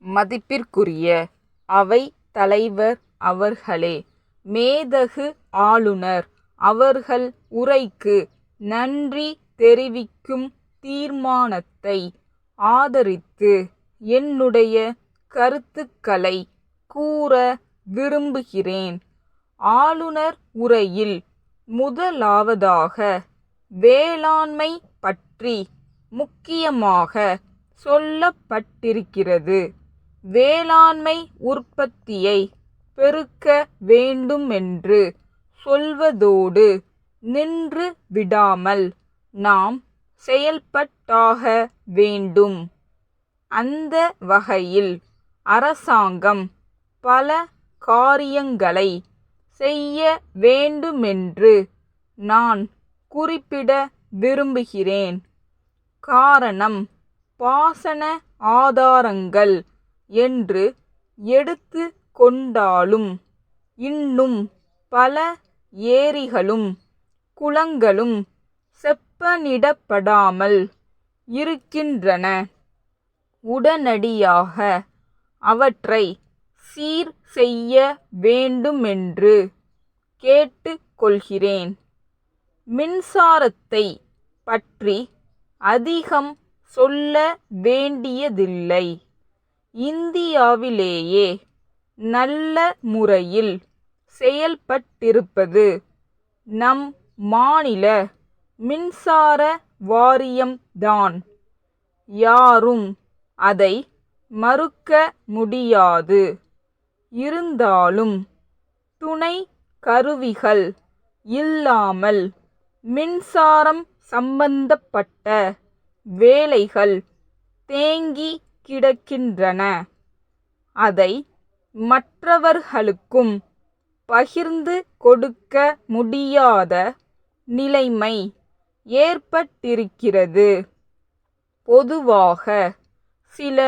மதிப்பிற்குரிய அவைத் தலைவர் அவர்களே, மேதகு ஆளுநர் அவர்கள் உரைக்கு நன்றி தெரிவிக்கும் தீர்மானத்தை ஆதரித்து என்னுடைய கருத்துக்களை கூற விரும்புகிறேன். ஆளுநர் உரையில் முதலாவதாக வேளாண்மை பற்றி முக்கியமாக சொல்லப்பட்டிருக்கிறது. வேளாண்மை உற்பத்தியை பெருக்க வேண்டுமென்று சொல்வதோடு நின்று விடாமல் நாம் செயல்பட்டாக வேண்டும். அந்த வகையில் அரசாங்கம் பல காரியங்களை செய்ய வேண்டுமென்று நான் குறிப்பிட விரும்புகிறேன். காரணம், பாசன ஆதாரங்கள் என்று எடுத்து கொண்டாலும் இன்னும் பல ஏரிகளும் குளங்களும் செப்பனிடப்படாமல் இருக்கின்றன. உடனடியாக அவற்றை சீர் செய்ய வேண்டுமென்று கேட்டுக்கொள்கிறேன். மின்சாரத்தை பற்றி அதிகம் சொல்ல வேண்டியதில்லை. இந்தியாவிலேயே நல்ல முறையில் செயல்பட்டிருப்பது நம் மாநில மின்சார வாரியம்தான். யாரும் அதை மறுக்க முடியாது. இருந்தாலும் துணை கருவிகள் இல்லாமல் மின்சாரம் சம்பந்தப்பட்ட வேலைகள் தேங்கி கிடக்கின்றன. அதை மற்றவர்களுக்கும் பகிர்ந்து கொடுக்க முடியாத நிலைமை ஏற்பட்டிருக்கிறது. பொதுவாக சில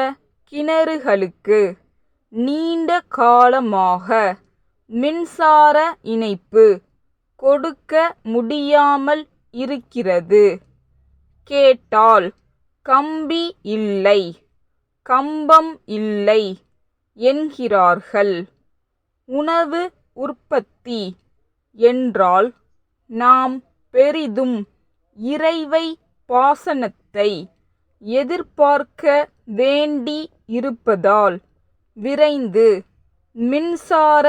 கிணறுகளுக்கு நீண்ட காலமாக மின்சார இணைப்பு கொடுக்க முடியாமல் இருக்கிறது. கேட்டால் கம்பி இல்லை, கம்பம் இல்லை என்கிறார்கள். உணவு உற்பத்தி என்றால் நாம் பெரிதும் இறைவை பாசனத்தை எதிர்பார்க்க வேண்டி இருப்பதால் விரைந்து மின்சார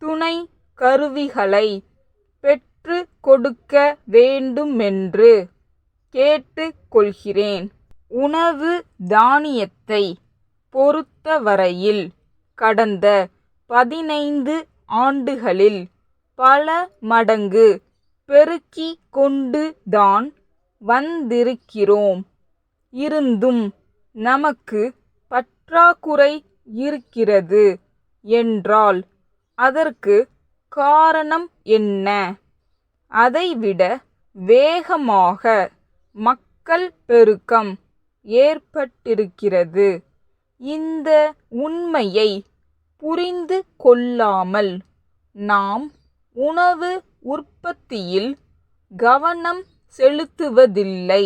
துணை கருவிகளை பெற்று கொடுக்க வேண்டுமென்று கேட்டுக்கொள்கிறேன். உணவு தானியத்தை பொறுத்தவரையில் கடந்த 15 ஆண்டுகளில் பல மடங்கு பெருக்கி கொண்டு தான் வந்திருக்கிறோம். இருந்தும் நமக்கு பற்றாக்குறை இருக்கிறது என்றால் அதற்கு காரணம் என்ன? அதைவிட வேகமாக மக்கள் பெருக்கம் ஏற்பட்டிருக்கிறது. இந்த உண்மையை புரிந்து கொள்ளாமல் நாம் உணவு உற்பத்தியில் கவனம் செலுத்துவதில்லை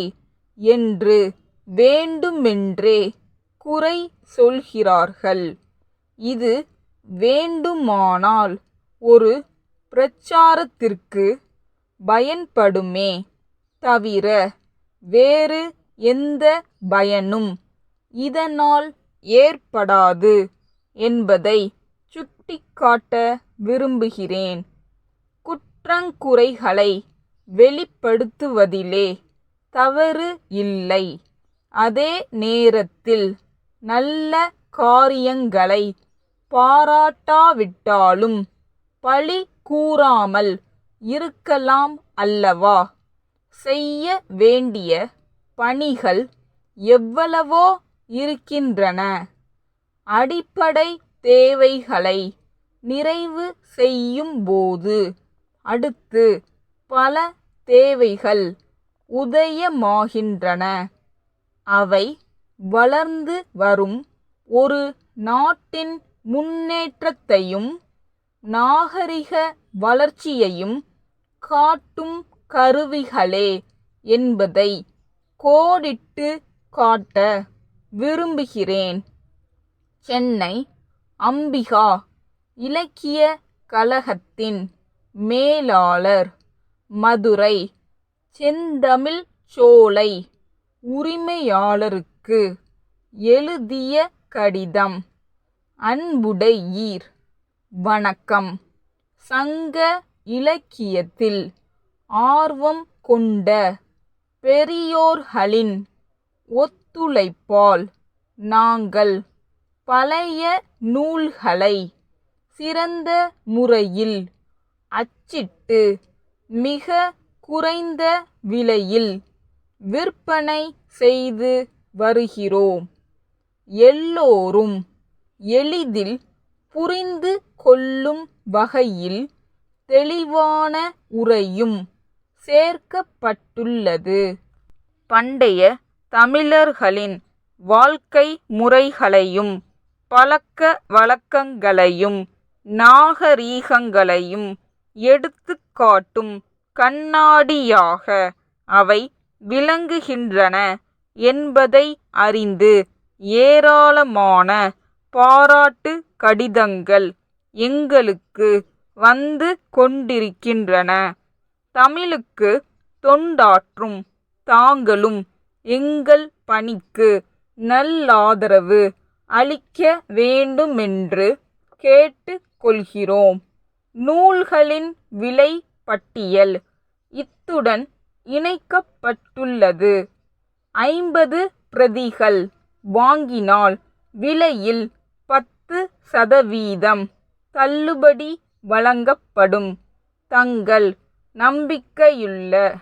என்று வேண்டுமென்றே குறை சொல்கிறார்கள். இது வேண்டுமானால் ஒரு பிரச்சாரத்திற்கு பயன்படுமே தவிர வேறு எந்த பயனும் இதனால் ஏற்படாது என்பதை சுட்டிக்காட்ட விரும்புகிறேன். குற்றங்குறைகளை வெளிப்படுத்துவதிலே தவறு இல்லை. அதே நேரத்தில் நல்ல காரியங்களை பாராட்டாவிட்டாலும் பழி கூறாமல் இருக்கலாம் அல்லவா? செய்ய வேண்டிய பணிகள் எவ்வளவோ இருக்கின்றன. அடிப்படை தேவைகளை நிறைவு செய்யும் போது அடுத்து பல தேவைகள் உதயமாகின்றன. அவை வளர்ந்து வரும் ஒரு நாட்டின் முன்னேற்றத்தையும் நாகரிக வளர்ச்சியையும் காட்டும் கருவிகளே என்பதை கோடிட்டு காட்ட விரும்புகிறேன். சென்னை அம்பிகா இலக்கிய கழகத்தின் மேலாளர், மதுரை செந்தமிழ்ச்சோலை உரிமையாளருக்கு எழுதிய கடிதம். அன்புடையீர், வணக்கம். சங்க இலக்கியத்தில் ஆர்வம் கொண்ட பெரியோர்களின் ஒத்துழைப்பால் நாங்கள் பழைய நூல்களை சிறந்த முறையில் அச்சிட்டு மிக குறைந்த விலையில் விற்பனை செய்து வருகிறோம். எல்லோரும் எளிதில் புரிந்து கொள்ளும் வகையில் தெளிவான உரையும் சேர்க்கப்பட்டுள்ளது. பண்டைய தமிழர்களின் வாழ்க்கை முறைகளையும் பழக்க வழக்கங்களையும் நாகரீகங்களையும் எடுத்துக் காட்டும் கண்ணாடியாக அவை விளங்குகின்றன என்பதை அறிந்து ஏராளமான பாராட்டு கடிதங்கள் எங்களுக்கு வந்து கொண்டிருக்கின்றன. தமிழுக்கு தொண்டாற்றும் தாங்களும் எங்கள் பணிக்கு நல்லாதரவு அளிக்க வேண்டுமென்று கேட்டுக் கொள்கிறோம். நூல்களின் விலை பட்டியல் இத்துடன் இணைக்கப்பட்டுள்ளது. 50 பிரதிகள் வாங்கினால் விலையில் 10% தள்ளுபடி வழங்கப்படும். தங்கள் நம்பிக்கையுள்ள